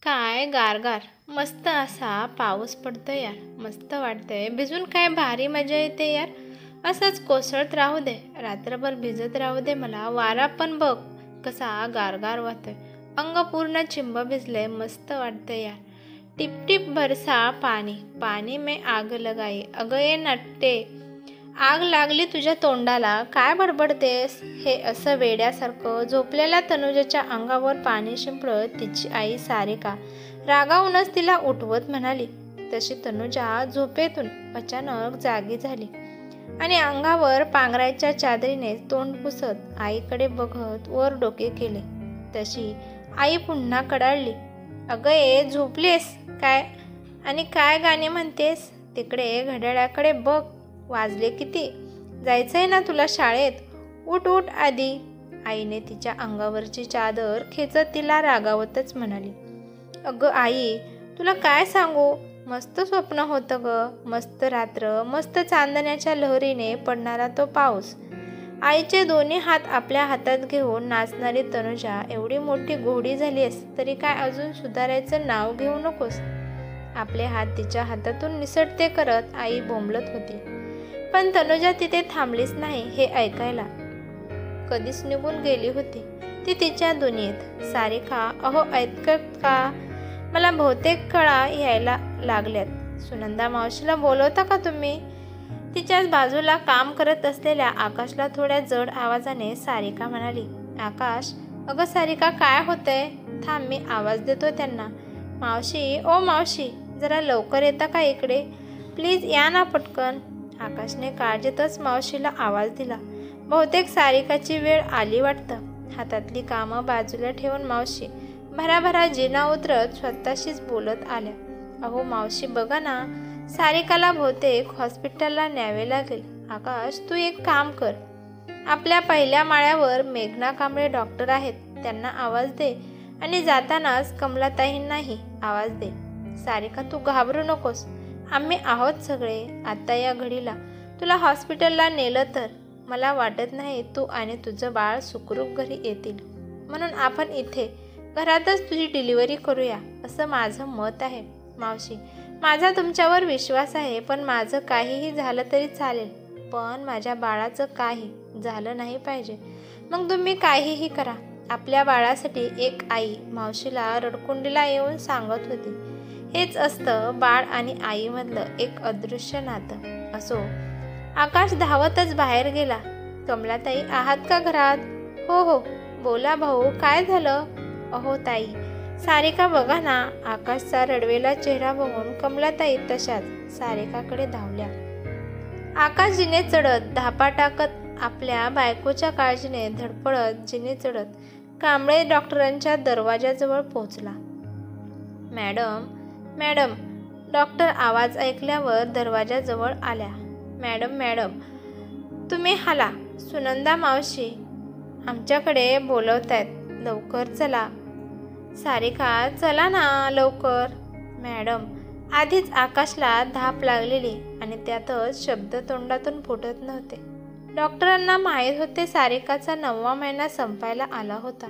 काय गारगार मस्त असा पाऊस पडतोय यार. मस्त वाटतंय, भिजून काय भारी मजा येते यार. असंच कोसळत राहू दे, रात्रभर भिजत राहू दे मला. वारा पण बघ कसा गारगार वाहतोय, अंग पूर्ण चिंब भिजले. मस्त वाटतंय यार. टिप टिप बरसा पाणी पाणी में आग लगाई. अगं ये नट्टे, आग लागली तुझ्या तोंडाला, काय बडबडतेस हे असं वेड्यासारखं. झोपलेल्या तनुजाच्या अंगावर पाणी शिंपडत तिची आई सारिका रागावूनच तिला उठवत म्हणाली. तशी तनुजा झोपेतून अचानक जागी झाली आणि अंगावर पांघरायच्या चादरीने तोंड पुसत आईकडे बघत वर डोके केले. तशी आई पुन्हा कडाळली. अगं ये झोपलीस काय आणि काय गाणे म्हणतेस? तिकडे घड्याळाकडे बघ, वाजले किती? जायचंय ना तुला शाळेत? उठ उठ आधी. आईने तिच्या अंगावरची चादर खेचत तिला रागावतच म्हणाली. अगं आई, तुला काय सांगू, मस्त स्वप्न होतं ग. मस्त रात्र, मस्त चांदण्याच्या लहरीने पडणारा तो पाऊस. आईचे दोन्ही हात आपल्या हातात घेऊन नाचणारी तनुजा एवढी मोठी घोडी झालीस तरी काय अजून सुधारायचं नाव घेऊ नकोस. आपले हात तिच्या हातातून निसटते करत आई बोंबलत होती. पण तनुजा तिथे थांबलीच नाही हे ऐकायला. कधीच निघून गेली होती ती तिच्या दुनियेत. सारिका, अहो ऐकत का? मला बहुतेक कळा यायला लागल्यात. सुनंदा मावशीला बोलवता का तुम्ही? तिच्याच बाजूला काम करत असलेल्या आकाशला थोड्या जड आवाजाने सारिका म्हणाली. आकाश, अगं सारिका काय होतंय? थांब, मी आवाज देतो त्यांना. मावशी, ओ मावशी, जरा लवकर येता का इकडे? प्लीज या ना पटकन. आकाशने काळजीतच मावशीला आवाज दिला. बहुतेक सारिकाची वेळ आली वाटतं. हातातली कामं बाजूला ठेवून मावशी भराभरा जिना उतरत स्वतःशीच बोलत आल्या. अहो मावशी बघा ना, सारिकाला बहुतेक हॉस्पिटलला न्यावे लागेल. आकाश, तू एक काम कर, आपल्या पहिल्या माळ्यावर मेघना कांबळे डॉक्टर आहेत, त्यांना आवाज दे आणि जातानाच कमलाताईंनाही आवाज दे. सारिका, तू घाबरू नकोस, आम्ही आहोत सगळे. आता या घडीला तुला हॉस्पिटलला नेलं तर मला वाटत नाही तू आणि तुझं बाळ सुखरूप घरी येतील. म्हणून आपण इथे घरातच तुझी डिलिव्हरी करूया असं माझं मत आहे. मावशी, माझा तुमच्यावर विश्वास आहे, पण माझं काहीही झालं तरी चालेल, पण माझ्या बाळाचं काही झालं नाही पाहिजे. मग तुम्ही काहीही करा. आपल्या बाळासाठी एक आई मावशीला रडकुंडीला येऊन सांगत होती. हेच असतं बाळ आणि आईमधलं एक अदृश्य नातं. असो. आकाश धावतच बाहेर गेला. कमलाताई आहात का घरात? हो हो, बोला भाऊ, काय झालं? अहो ताई, सारिका बघा ना. आकाशचा रडवेला चेहरा बघून कमलाताई तशाच सारिकाकडे धावल्या. आकाश जिने चढत धापा टाकत आपल्या बायकोच्या काळजीने धडपडत जिने चढत कांबळे डॉक्टरांच्या दरवाजाजवळ पोहोचला. Madam, madam. डॉक्टर आवाज ऐकल्यावर दरवाजाजवळ आल्या. मॅडम, मॅडम, तुम्ही हाला. सुनंदा मावशी आमच्याकडे बोलवतायत, लवकर चला. सारिका, चला ना लवकर. मॅडम. आधीच आकाशला धाप लागलेली आणि त्यातच शब्द तोंडातून फुटत नव्हते. डॉक्टरांना माहीत होते सारिकाचा 9वा महिना संपायला आला होता.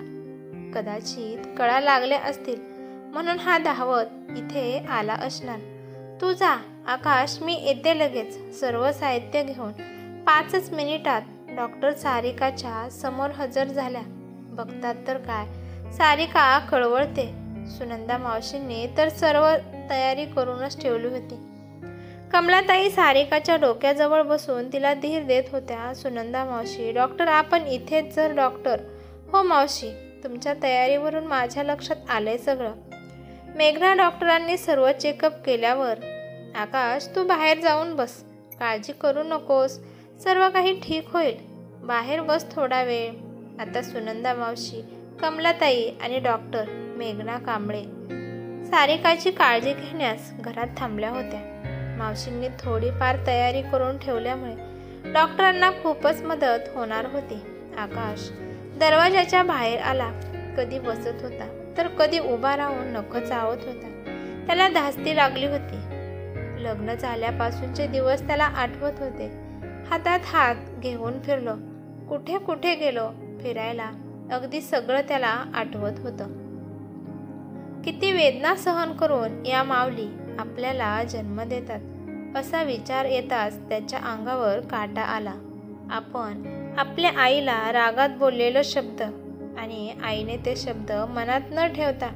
कदाचित कळा लागल्या असतील म्हणून हा धावत इथे आला असणार. तू जा आकाश, मी येते लगेच सर्व साहित्य घेऊन. 5च मिनिटात डॉक्टर सारिकाच्या समोर हजर झाल्या. बघतात तर काय, सारिका कळवळते. सुनंदा मावशींनी तर सर्व तयारी करूनच ठेवली होती. कमलाताई सारिकाच्या डोक्याजवळ बसून तिला धीर देत होत्या. सुनंदा मावशी, डॉक्टर आपण इथेच. जर डॉक्टर. हो मावशी, तुमच्या तयारीवरून माझ्या लक्षात आलंय सगळं. मेघना डॉक्टरांनी सर्व चेकअप केल्यावर. आकाश, तू बाहेर जाऊन बस, काळजी करू नकोस, सर्व काही ठीक होईल. बाहेर बस थोडा वेळ. आता सुनंदा मावशी, कमलाताई आणि डॉक्टर मेघना कांबळे सारिकाची काळजी घेण्यास घरात थांबल्या होत्या. मावशींनी थोडीफार तयारी करून ठेवल्यामुळे डॉक्टरांना खूपच मदत होणार होती. आकाश दरवाजाच्या बाहेर आला. कधी बसत होता तर कधी उभा राहून नखं चावत होता. त्याला धास्ती लागली होती. लग्न झाल्यापासूनचे दिवस त्याला आठवत होते. हातात हात घेऊन फिरलो, कुठे कुठे गेलो फिरायला, अगदी सगळं त्याला आठवत होतं. किती वेदना सहन करून या माऊली आपल्याला जन्म देतात असा विचार येताच त्याच्या अंगावर काटा आला. आपण आपल्या आईला रागात बोललेले शब्द आणि आईने ते शब्द मनात न ठेवता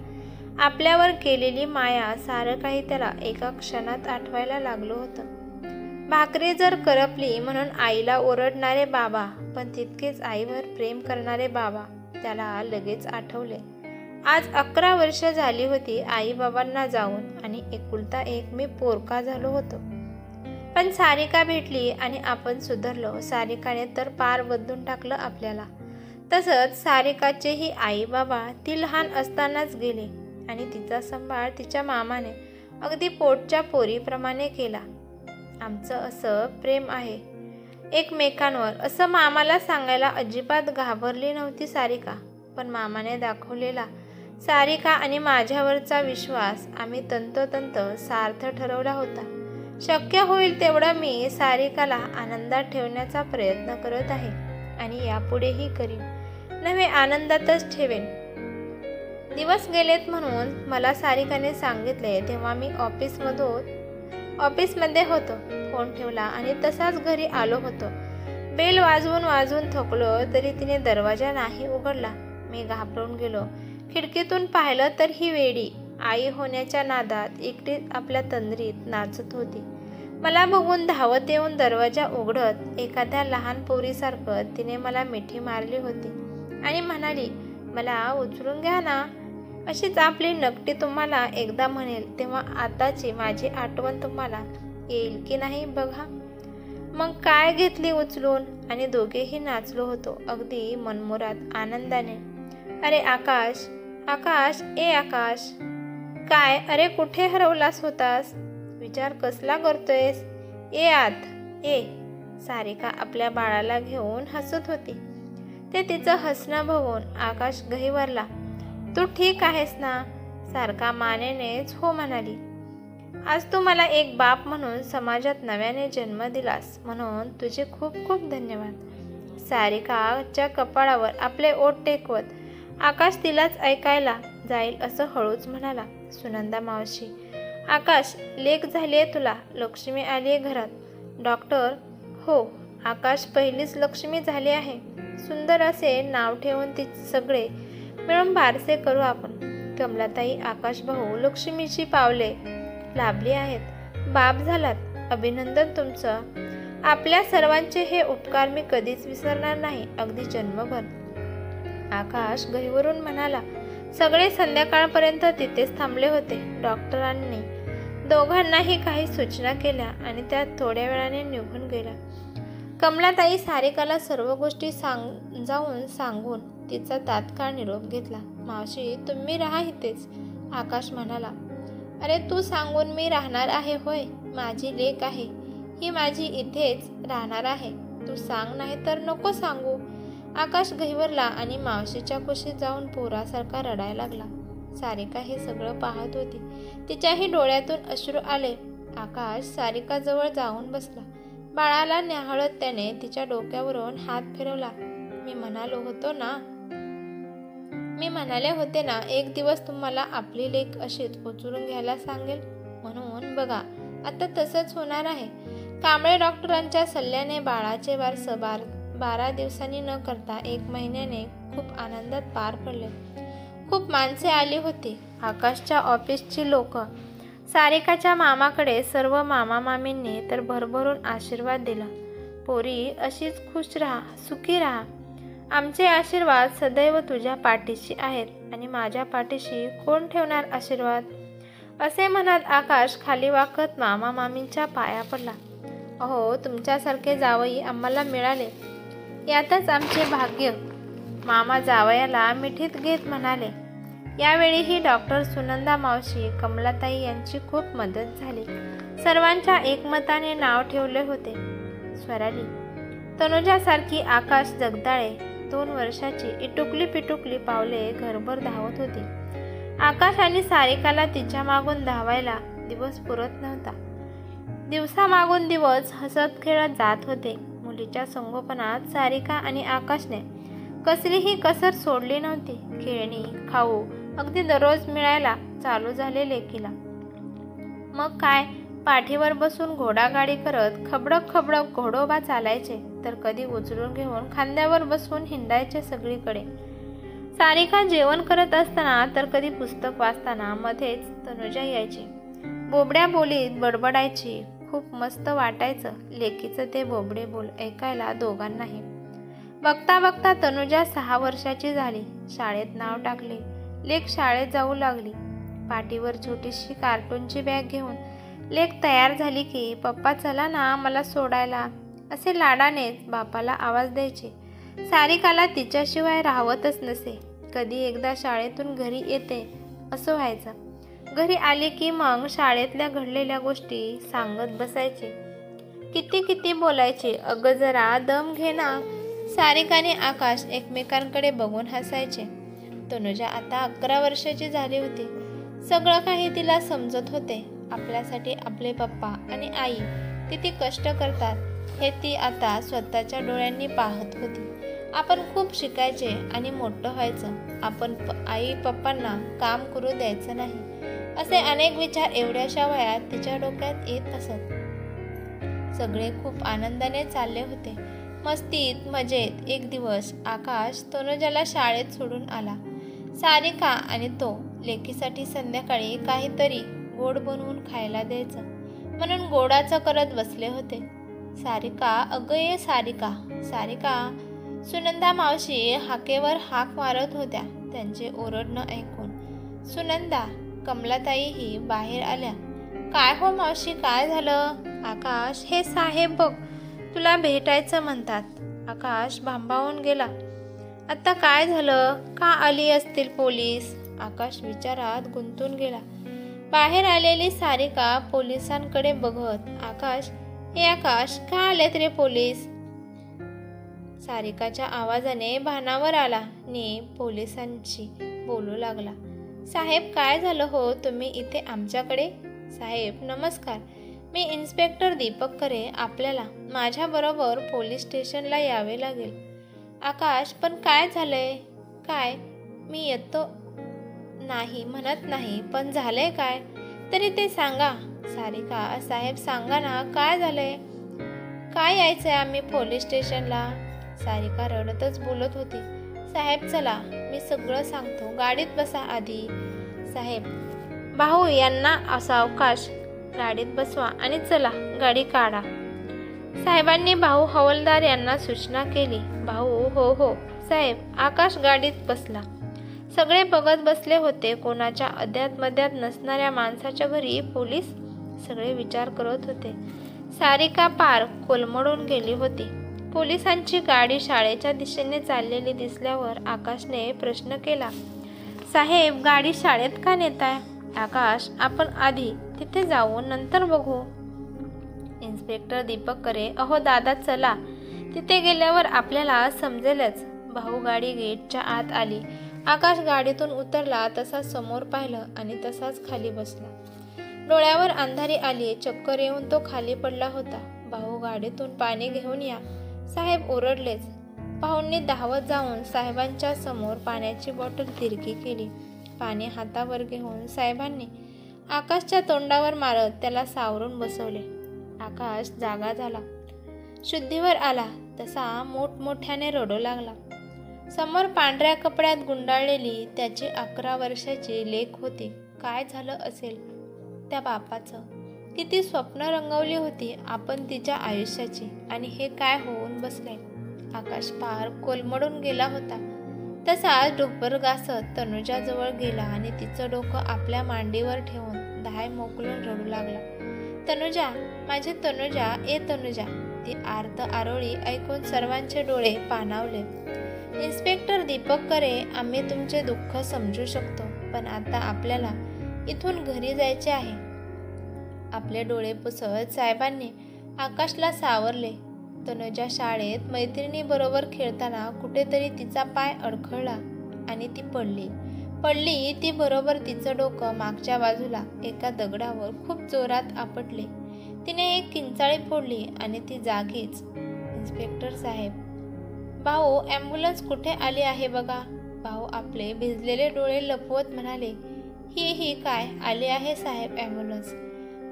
आपल्यावर केलेली माया सारं काही त्याला एका क्षणात आठवायला लागलं होतं. भाकरी जर करपली म्हणून आईला ओरडणारे बाबा, पण तितकेच आईवर प्रेम करणारे बाबा त्याला लगेच आठवले. आज 11 वर्ष झाली होती आई बाबांना जाऊन आणि एकुलता एक मी पोरका झालो होतो. पण सारिका भेटली आणि आपण सुधारलो. सारिकाने तर पार बदलून टाकलं आपल्याला. तसंच सारिकाचेही आई बाबा ती लहान असतानाच गेले आणि तिचा सांभाळ तिच्या मामाने अगदी पोटच्या पोरीप्रमाणे केला. आमचं असं प्रेम आहे एकमेकांवर असं मामाला सांगायला अजिबात घाबरली नव्हती सारिका. पण मामाने दाखवलेला सारिका आणि माझ्यावरचा विश्वास आम्ही तंतोतंत सार्थ ठरवला होता. शक्य होईल तेवढं मी सारिकाला आनंदात ठेवण्याचा प्रयत्न करत आहे आणि यापुढेही करीन. नव्हे, आनंदातच ठेवेन. दिवस गेलेत म्हणून मला सारिकाने सांगितले तेव्हा मी ऑफिसमध्ये होतो. फोन ठेवला आणि तसाच घरी आलो होतो. बेल वाजवून थकलो तरी तिने दरवाजा नाही उघडला. मी घाबरून गेलो. खिडकीतून पाहिलं तर ही वेडी आई होण्याच्या नादात एकटीच आपल्या तंद्रीत नाचत होती. मला बघून धावत येऊन दरवाजा उघडत एखाद्या लहान पोरीसारखं तिने मला मिठी मारली होती आणि म्हणाली, मला उचलून घ्या ना. अशीच आपली नकटी तुम्हाला एकदा म्हणेल तेव्हा आताची माझी आठवण तुम्हाला येईल की नाही बघा. मग काय घेतली उचलून आणि दोघेही नाचलो होतो अगदी मनमुराद आनंदाने. अरे आकाश, आकाश, ए आकाश. काय, अरे कुठे हरवलास होतास? विचार कसला करतोयस? ए आत ए. सारिका आपल्या बाळाला घेऊन हसत होती. ते तिचं हसणं बघून आकाश गहिवरला. तू ठीक आहेस ना? सारखा मानेनेच हो म्हणाली. आज तू मला एक बाप म्हणून समाजात नव्याने जन्म दिलास म्हणून तुझे खूप खूप धन्यवाद. सारिकाच्या कपाळावर आपले ओठ टेकवत आकाश तिलाच ऐकायला जाईल असं हळूच म्हणाला, सुनंदा मावशी. आकाश, लेक झालीये तुला. लक्ष्मी आलीये घरात. डॉक्टर, हो. आकाश, पहिलीच लक्ष्मी झाली आहे. सुंदर असे नाव ठेवून ती सगळे मिळून बारसे करू आपण. कमलाताई, आकाश भाऊ, लक्ष्मीची पावले लाभली आहेत. बाप झालात. अभिनंदन तुमचं. आपल्या सर्वांचे हे उपकार मी कधीच विसरणार नाही, अगदी जन्मभर. आकाश गहिवरून म्हणाला. सगळे संध्याकाळपर्यंत तिथेच थांबले होते. डॉक्टरांनी दोघांनाही काही सूचना केल्या आणि त्या थोड्या वेळाने निघून गेल्या. कमलाताई सारिकाला सर्व गोष्टी सांगून तिचा तात्काळ निरोप घेतला. मावशी, तुम्ही राहा इथेच. आकाश म्हणाला. अरे तू सांगून मी राहणार आहे होय? माझी लेक आहे ही, माझी इथेच राहणार आहे. तू सांग, नाही तर नको सांगू. आकाश गहिवरला आणि मावशीच्या कुशीत जाऊन पोरासारखा रडायला लागला. सारिका हे सगळं पाहत होती. तिच्याही डोळ्यातून अश्रू आले. आकाश सारिकाजवळ जाऊन बसला. बाळाला न्याहाळत त्याने तिच्या डोक्यावरून हात फिरवला. मी म्हणाले होते ना एक दिवस तुम्हाला आपली लेक अशीच उचलून घ्यायला सांगेल म्हणून. बघा आता तसंच होणार आहे. कांबळे डॉक्टरांच्या सल्ल्याने बाळाचे वारस 12 दिवसांनी न करता 1 महिन्याने खूप आनंदात पार पडले. खूप माणसे आली होती. आकाशच्या ऑफिसची लोक, सारिकाच्या मामाकडे सर्व मामा मामींनी तर भरभरून आशीर्वाद दिला. पोरी अशीच खुश राहा, सुखी राहा. आमचे आशीर्वाद सदैव तुझ्या पाठीशी आहेत आणि माझ्या पाठीशी कोण ठेवणार आशीर्वाद? असे म्हणत आकाश खाली वाकत मामा मामींच्या पाया पडला. अहो, तुमच्यासारखे जावई आम्हाला मिळाले यातच आमचे भाग्य. मामा जावयाला मिठीत घेत म्हणाले. यावेळीही डॉक्टर सुनंदा मावशी, कमलाताई यांची खूप मदत झाली. सर्वांच्या एकमताने नाव ठेवले होते स्वराली. तनुजासारखी आकाश जगदाळे 2 वर्षाची इटुकली पिटुकली पावले घरभर धावत होती. आकाश आणि सारिकाला तिच्या मागून धावायला दिवस पुरत नव्हता. दिवसामागून दिवस हसत खेळत जात होते. मुलीच्या संगोपनात सारिका आणि आकाशने कसलीही कसर सोडली नव्हती. खेळणी, खाऊ अगदी दररोज मिळायला चालू झाले लेकीला. मग काय, पाठीवर बसून घोडागाडी करत खबडक खबडक घोडोबा चालायचे, तर कधी उचलून घेऊन खांद्यावर बसून हिंडायचे सगळीकडे. सारिका जेवण करत असताना तर कधी पुस्तक वाचताना मध्येच तनुजा यायची. बोबड्या बोलीत बडबडायची. खूप मस्त वाटायचं लेकीचं ते बोबडे बोल ऐकायला दोघांनाही. बघता बघता तनुजा 6 वर्षाची झाली. शाळेत नाव टाकले. लेक शाळेत जाऊ लागली. पाठीवर छोटीशी कार्टूनची बॅग घेऊन लेक तयार झाली की पप्पा चला ना मला सोडायला असे लाडानेच बापाला आवाज द्यायचे. सारिकाला तिच्याशिवाय राहवतच नसे. कधी एकदा शाळेतून घरी येते असं व्हायचं. घरी आली की मग शाळेतल्या घडलेल्या गोष्टी सांगत बसायचे. किती किती बोलायचे. अगं जरा दम घे ना. सारिकाने आकाश एकमेकांकडे बघून हसायचे. तनुजा आता 11 वर्षाची झाली होती. सगळं काही तिला समजत होते. आपल्यासाठी आपले पप्पा आणि आई किती कष्ट करतात हे ती आता स्वतःच्या डोळ्यांनी पाहत होती. आपण खूप शिकायचे आणि मोठं व्हायचं. आपण आई पप्पांना काम करू द्यायचं नाही असे अनेक विचार एवढ्याशा वयात तिच्या डोक्यात येत असत. सगळे खूप आनंदाने चालले होते. मस्तीत मजेत. एक दिवस आकाश तनुजाला शाळेत सोडून आला. सारिका आणि तो लेकीसाठी संध्याकाळी काहीतरी गोड बनवून खायला द्यायचं म्हणून गोडाचं करत बसले होते. सारिका, अगं ये सारिका, सारिका. सुनंदा मावशी हाकेवर हाक मारत होत्या त्यांचे ओरडणं ऐकून. सुनंदा, कमलाताईही बाहेर आल्या. काय हो मावशी, काय झालं? आकाश, हे साहेब बघ तुला भेटायचं म्हणतात. आकाश भांबावून गेला. आता काय झालं? का आली असतील पोलीस? आकाश विचारात गुंतून गेला. बाहेर आलेली सारिका पोलिसांकडे बघत, आकाश, हे आकाश, का आलेत रे पोलीस? सारिकाच्या आवाजाने भानावर आला नी पोलिसांशी बोलू लागला. साहेब, काय झालं हो? तुम्ही इथे आमच्याकडे? साहेब नमस्कार, मी इन्स्पेक्टर दीपक करे. आपल्याला माझ्याबरोबर पोलीस स्टेशनला यावे लागेल. आकाश, पण काय झालंय? काय, मी येतो नाही म्हणत नाही, पण झालंय काय तरी ते सांगा. सारिका, साहेब सांगा ना, काय झालंय? काय यायचंय आम्ही पोलीस स्टेशनला? सारिका रडतच बोलत होती. साहेब चला, मी सगळं सांगतो, गाडीत बसा आधी. साहेब, भाऊ यांना सावकाश गाडीत बसवा आणि चला गाडी काढा. साहेबांनी भाऊ हवालदार यांना सूचना केली. भाऊ, हो हो साहेब. आकाश गाडीत बसला. सगळे बघत बसले होते. कोणाच्या अद्यात नसणाऱ्या माणसाच्या घरी पोलीस? सगळे विचार करत होते. सारिका पार कोलमडून गेली होती. पोलिसांची गाडी शाळेच्या दिशेने चाललेली दिसल्यावर आकाशने प्रश्न केला. साहेब, गाडी शाळेत का नेताय? आकाश, आपण आधी तिथे जाऊ, नंतर बघू. इन्स्पेक्टर दीपक करे, अहो दादा चला, तिथे गेल्यावर आपल्याला समजेलच. भाऊ गाडी गेटच्या आत आली. आकाश गाडीतून उतरला, तसा समोर पाहिलं आणि तसाच खाली बसला. डोळ्यावर अंधारी आली. चक्कर येऊन तो खाली पडला होता. भाऊ, गाडीतून पाणी घेऊन या. साहेब ओरडलेच. भाऊंनी धावत जाऊन साहेबांच्या समोर पाण्याची बॉटल तिरकी केली. पाणी हातावर घेऊन साहेबांनी आकाशच्या तोंडावर मारत त्याला सावरून बसवले. आकाश जागा झाला. शुद्धीवर आला. तसा मोठमोठ्याने रडू लागला. समोर पांढऱ्या कपड्यात गुंडाळलेली त्याची 11 वर्षाची लेक होती. काय झालं असेल त्या बापाचं? किती स्वप्न रंगवली होती आपण तिच्या आयुष्याची, आणि हे काय होऊन बसले? आकाश पार कोलमडून गेला होता. तसाच डोपर घासत तनुजाजवळ गेला आणि तिचं डोकं आपल्या मांडीवर ठेवून दाय मोकलून रडू लागला. तनुजा, माझी तनुजा, ए तनुजा. ती आर्त आरोळी ऐकून सर्वांचे डोळे पाणावले. इन्स्पेक्टर दीपक करे, आम्ही तुमचे दुःख समजू शकतो, पण आता आपल्याला इथून घरी जायचे आहे. आपले डोळे पुसत साहेबांनी आकाशला सावरले. तनुजा शाळेत मैत्रिणीबरोबर खेळताना कुठेतरी तिचा पाय अडखळला आणि ती पडली. ती बरोबर तिचं डोकं मागच्या बाजूला एका दगडावर खूप जोरात आपटले. तिने एक किंचाळी फोडली आणि ती जागीच. इन्स्पेक्टर साहेब, भाऊ, ॲम्ब्युलन्स कुठे आली आहे बघा. भाऊ आपले भिजलेले डोळे लपवत म्हणाले. ही काय आली आहे साहेब ॲम्ब्युलन्स.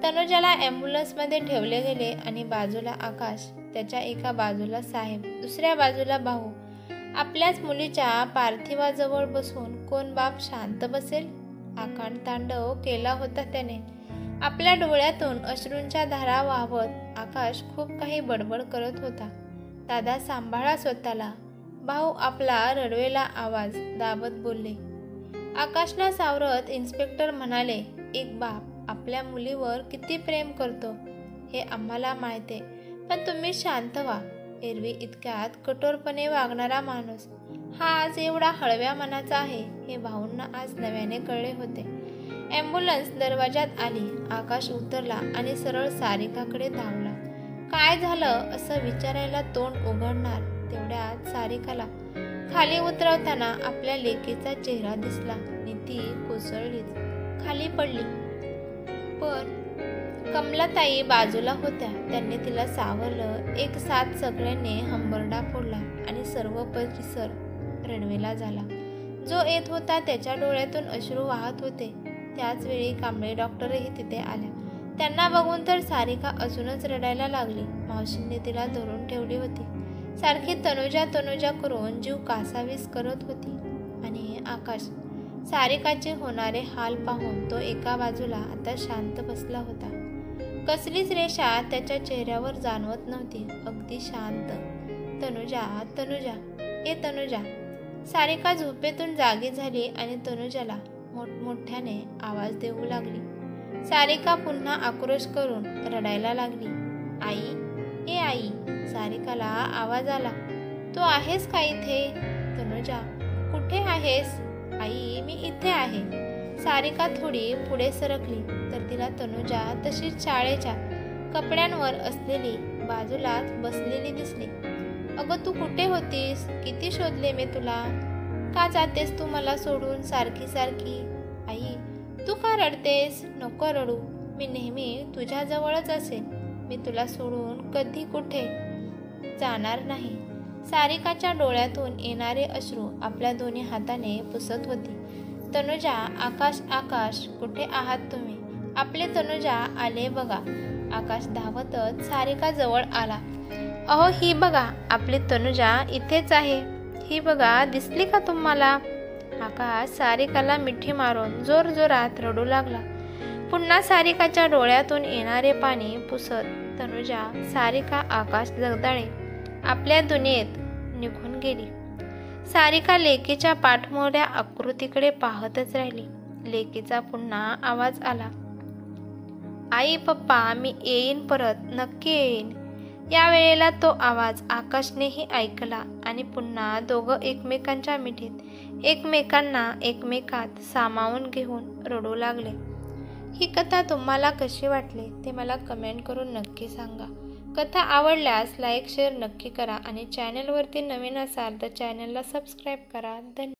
तनुजाला ॲम्ब्युलन्समध्ये ठेवले गेले आणि बाजूला आकाश, त्याच्या एका बाजूला साहेब, दुसऱ्या बाजूला भाऊ. आपल्याच मुलीच्या पार्थिवाजवळ बसून कोण बाप शांत बसेल. आकांड तांडव केला होता त्याने. आपल्या डोळ्यातून अश्रूंच्या धारा वाहवत आकाश खूप काही बडबड करत होता. दादा सांभाळा स्वतःला. भाऊ आपला रडवेला आवाज दाबत बोलले. आकाशला सावरत इन्स्पेक्टर म्हणाले, एक बाप आपल्या मुलीवर किती प्रेम करतो हे आम्हाला माहिती आहे, पण तुम्ही शांत व्हा. एरवी इतक्यात कठोरपणे वागणारा माणूस हा आज एवढा हळव्या मनाचा आहे हे भाऊंना आज नव्याने कळले होते. ॲम्ब्युलन्स दरवाजात आली. आकाश उतरला आणि सरळ सारिकाकडे धावला. काय झालं असं विचारायला तोंड उघडणार तेवढ्यात सारिकाला खाली उतरवताना आपल्या लेकीचा चेहरा दिसला आणि ती कोसळलीच, खाली पडली. पण कमलाताई बाजूला होत्या. त्यांनी तिला सावरलं. एक साथ सगळ्यांनी हंबरडा फोडला आणि सर्व परिसर रणवेला झाला. जो येत होता त्याच्या डोळ्यातून अश्रू वाहत होते. त्याच वेळी कांबळे डॉक्टरही तिथे आल्या. त्यांना बघून तर सारिका अजूनच रडायला लागली. मावशींनी तिला धरून ठेवली होती. सारखी तनुजा तनुजा करून जीव कासावीस करत होती. आणि आकाश सारिकाचे होणारे हाल पाहून तो एका बाजूला आता शांत बसला होता. कसलीच रेषा त्याच्या चेहऱ्यावर जाणवत नव्हती. अगदी शांत. तनुजा तनुजा ए तनुजा. सारिका झोपेतून जागी झाली आणि तनुजाला मोठमोठ्याने आवाज देऊ लागली. सारिका पुन्हा आक्रोश करून रडायला लागली. आई ए आई. सारिकाला आवाज आला. तू आहेस का इथे? तनुजा कुठे आहेस? आई मी इथे आहे. सारिका थोडी पुढे सरकली तर तिला तनुजा तशीच शाळेच्या कपड्यांवर असलेली बाजूलाच बसलेली दिसली. अगं तू कुठे होतीस? किती शोधले मी तुला. का जातेस तू मला सोडून सारखी सारखी? आई तू का रडतेस? नको रडू. मी नेहमी तुझ्याजवळच असेन. मी तुला सोडून कधी कुठे जाणार नाही. सारिकाच्या डोळ्यातून येणारे अश्रू आपल्या दोन्ही हाताने पुसत होती. तनुजा आकाश आकाश कुठे आहात तुम्ही? आपले तनुजा आले बघा. आकाश धावतच सारिका जवळ आला. अहो ही बघा आपली तनुजा इथेच आहे. ही बघा दिसली का तुम्हाला? आकाश सारिकाला मिठी मारून जोरजोरात रडू लागला. पुन्हा सारिकाच्या डोळ्यातून येणारे पाणी पुसत तनुजा सारिका आकाश जगदाळे आपल्या दुनियेत निघून गेली. सारिका लेकीच्या पाठमोऱ्या आकृतीकडे पाहतच राहिली. लेकीचा पुन्हा आवाज आला. आई पप्पा मी येईन परत, नक्की येईन. या वेळेला तो आवाज आकाशनेही ऐकला आणि पुन्हा दोघं एकमेकांच्या मिठीत एकमेकांना एकमेकात सामावून घेऊन रडू लागले. ही कथा तुम्हाला कशी वाटली ते मला कमेंट करून नक्की सांगा. कथा आवडल्यास लाईक शेअर नक्की करा आणि चॅनलवरती नवीन असाल तर चॅनलला सबस्क्राईब करा. धन्यवाद.